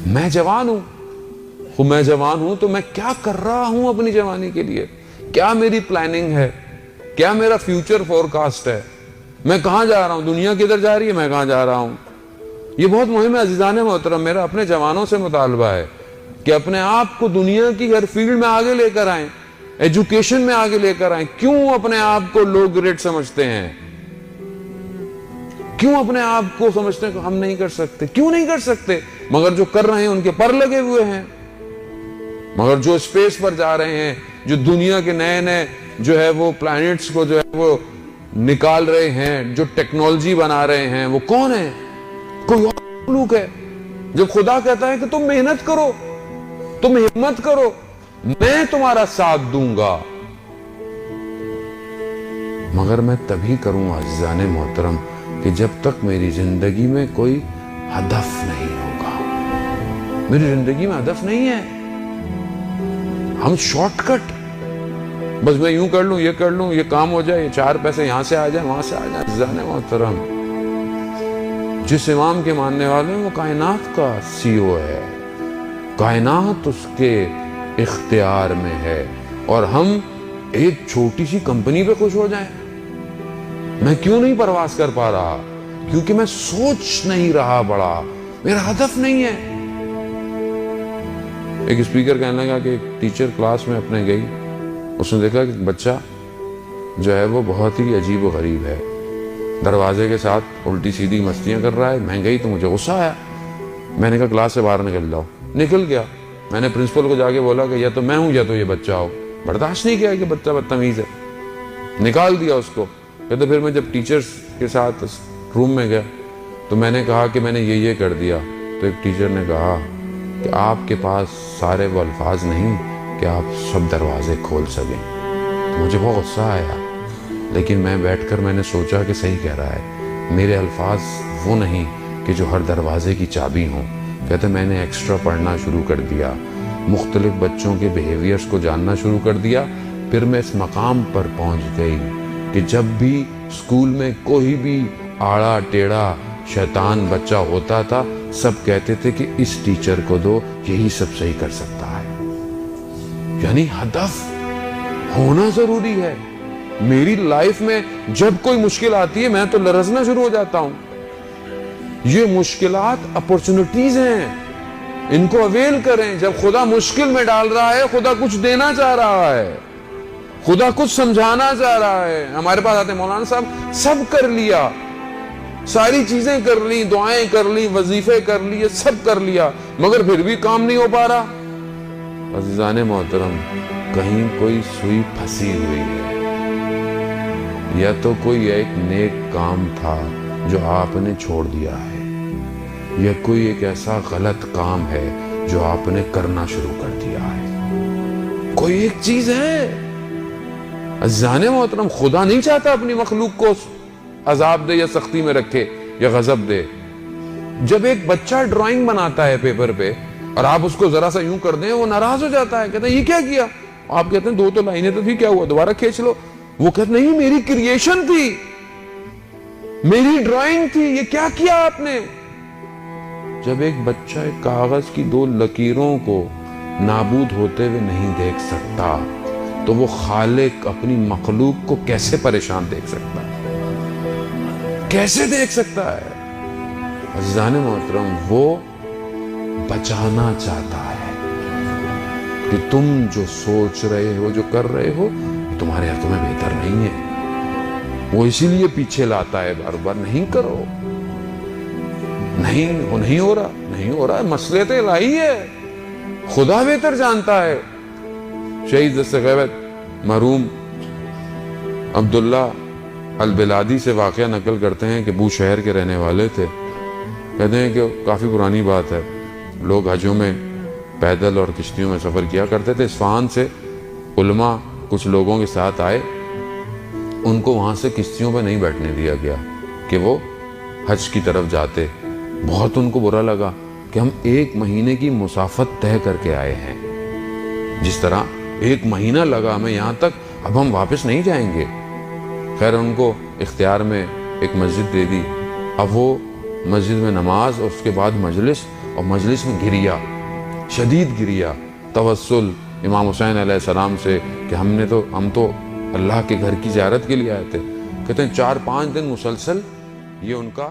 میں جوان ہوں، میں جوان ہوں تو میں کیا کر رہا ہوں اپنی جوانی کے لیے؟ کیا میری پلاننگ ہے؟ کیا میرا فیوچر فورکاسٹ ہے؟ میں کہاں جا رہا ہوں؟ دنیا کدھر جا رہی ہے، میں کہاں جا رہا ہوں؟ یہ بہت مہم ہے عزیزان محترم۔ میرا اپنے جوانوں سے مطالبہ ہے کہ اپنے آپ کو دنیا کی ہر فیلڈ میں آگے لے کر آئیں، ایجوکیشن میں آگے لے کر آئیں۔ کیوں اپنے آپ کو لوگ گریٹ سمجھتے ہیں؟ کیوں اپنے آپ کو سمجھتے ہیں کہ ہم نہیں کر سکتے؟ کیوں نہیں کر سکتے؟ مگر جو کر رہے ہیں ان کے پر لگے ہوئے ہیں، مگر جو اسپیس پر جا رہے ہیں، جو دنیا کے نئے نئے جو ہے وہ پلانٹس کو جو ہے وہ نکال رہے ہیں، جو ٹیکنالوجی بنا رہے ہیں، وہ کون ہے؟ کوئی اور مخلوق ہے۔ جب خدا کہتا ہے کہ تم محنت کرو، تم ہمت کرو، میں تمہارا ساتھ دوں گا، مگر میں تبھی کروں عزیزان محترم کہ جب تک میری زندگی میں کوئی ہدف نہیں ہوگا۔ میری زندگی میں ہدف نہیں ہے۔ ہم شارٹ کٹ، بس میں یوں کر لوں، یہ کر لوں، یہ کام ہو جائے، یہ 4 پیسے یہاں سے آ جائیں، وہاں سے آ جائیں۔ عزیزان محترم، جس امام کے ماننے والے ہیں وہ کائنات کا CEO ہے، کائنات اس کے اختیار میں ہے، اور ہم ایک چھوٹی سی کمپنی پہ خوش ہو جائیں۔ میں کیوں نہیں پرواز کر پا رہا؟ کیونکہ میں سوچ نہیں رہا بڑا، میرا ہدف نہیں ہے۔ ایک اسپیکر کہنے لگا کہ ایک ٹیچر کلاس میں اپنے گئی، اس نے دیکھا کہ بچہ جو ہے وہ بہت ہی عجیب و غریب ہے، دروازے کے ساتھ الٹی سیدھی مستیاں کر رہا ہے۔ میں گئی تو مجھے غصہ آیا، میں نے کہا کلاس سے باہر نکل جاؤ۔ نکل گیا۔ میں نے پرنسپل کو جا کے بولا کہ یا تو میں ہوں یا تو یہ بچہ ہو۔ برداشت نہیں کیا کہ بچہ بدتمیز ہے، نکال دیا اس کو۔ تو پھر میں جب ٹیچرز کے ساتھ روم میں گیا تو میں نے کہا کہ میں نے یہ کر دیا، تو ایک ٹیچر نے کہا کہ آپ کے پاس سارے وہ الفاظ نہیں کہ آپ سب دروازے کھول سکیں۔ تو مجھے بہت غصہ آیا، لیکن میں بیٹھ کر میں نے سوچا کہ صحیح کہہ رہا ہے، میرے الفاظ وہ نہیں کہ جو ہر دروازے کی چابی ہوں۔ کہتے میں نے ایکسٹرا پڑھنا شروع کر دیا، مختلف بچوں کے بیہیویئرز کو جاننا شروع کر دیا۔ پھر میں اس مقام پر پہنچ گئی کہ جب بھی اسکول میں کوئی بھی آڑا ٹیڑھا شیطان بچہ ہوتا تھا، سب کہتے تھے کہ اس ٹیچر کو دو، یہی سب صحیح کر سکتا ہے۔ یعنی ہدف ہونا ضروری ہے۔ میری لائف میں جب کوئی مشکل آتی ہے میں تو لرزنا شروع ہو جاتا ہوں۔ یہ مشکلات اپورچونٹیز ہیں، ان کو اویل کریں۔ جب خدا مشکل میں ڈال رہا ہے، خدا کچھ دینا چاہ رہا ہے، خدا کچھ سمجھانا چاہ رہا ہے۔ ہمارے پاس آتے ہیں مولانا صاحب، سب کر لیا، ساری چیزیں کر لی، دعائیں کر لی، وظیفے کر لیے، سب کر لیا، مگر پھر بھی کام نہیں ہو پا رہا۔ عزیزان محترم، کہیں کوئی سوئی پھنسی ہوئی ہے، یا تو کوئی ایک نیک کام تھا جو آپ نے چھوڑ دیا ہے، یا کوئی ایک ایسا غلط کام ہے جو آپ نے کرنا شروع کر دیا ہے۔ کوئی ایک چیز ہے۔ عزیزان محترم، خدا نہیں چاہتا اپنی مخلوق کو عذاب دے یا سختی میں رکھے یا غضب دے۔ جب ایک بچہ ڈرائنگ بناتا ہے پیپر پہ اور آپ اس کو ذرا سا یوں کر دیں، وہ ناراض ہو جاتا ہے، کہتے ہیں یہ کیا کیا؟ آپ کہتے ہیں 2 تو لائنیں تو تھی، کیا ہوا، دوبارہ کھینچ لو۔ وہ کہتے نہیں، میری کریشن تھی، میری ڈرائنگ تھی، یہ کیا کیا آپ نے؟ جب ایک بچہ ایک کاغذ کی 2 لکیروں کو نابود ہوتے ہوئے نہیں دیکھ سکتا تو وہ خالق اپنی مخلوق کو کیسے پریشان دیکھ سکتا ہے؟ کیسے دیکھ سکتا ہے؟ عزیزان محترم، وہ بچانا چاہتا ہے کہ تم جو سوچ رہے ہو، جو کر رہے ہو، تمہارے ہاتھوں میں بہتر نہیں ہے۔ وہ اسی لیے پیچھے لاتا ہے بار بار، نہیں کرو، نہیں ہو رہا، مسئلے تو الہی ہے، خدا بہتر جانتا ہے۔ شہید دست غیبت مرحوم عبداللہ البلادی سے واقعہ نقل کرتے ہیں کہ بو شہر کے رہنے والے تھے۔ کہتے ہیں کہ کافی پرانی بات ہے، لوگ حجوں میں پیدل اور کشتیوں میں سفر کیا کرتے تھے۔ اصفہان سے علماء کچھ لوگوں کے ساتھ آئے، ان کو وہاں سے کشتیوں پہ نہیں بیٹھنے دیا گیا کہ وہ حج کی طرف جاتے۔ بہت ان کو برا لگا کہ ہم 1 مہینے کی مسافت طے کر کے آئے ہیں، جس طرح 1 مہینہ لگا ہمیں یہاں تک، اب ہم واپس نہیں جائیں گے۔ خیر ان کو اختیار میں ایک مسجد دے دی۔ اب وہ مسجد میں نماز اور اس کے بعد مجلس اور مجلس میں گریا، شدید گریا، توسل امام حسین علیہ السلام سے کہ ہم تو اللہ کے گھر کی زیارت کے لیے آئے تھے۔ کہتے ہیں 4-5 دن مسلسل یہ ان کا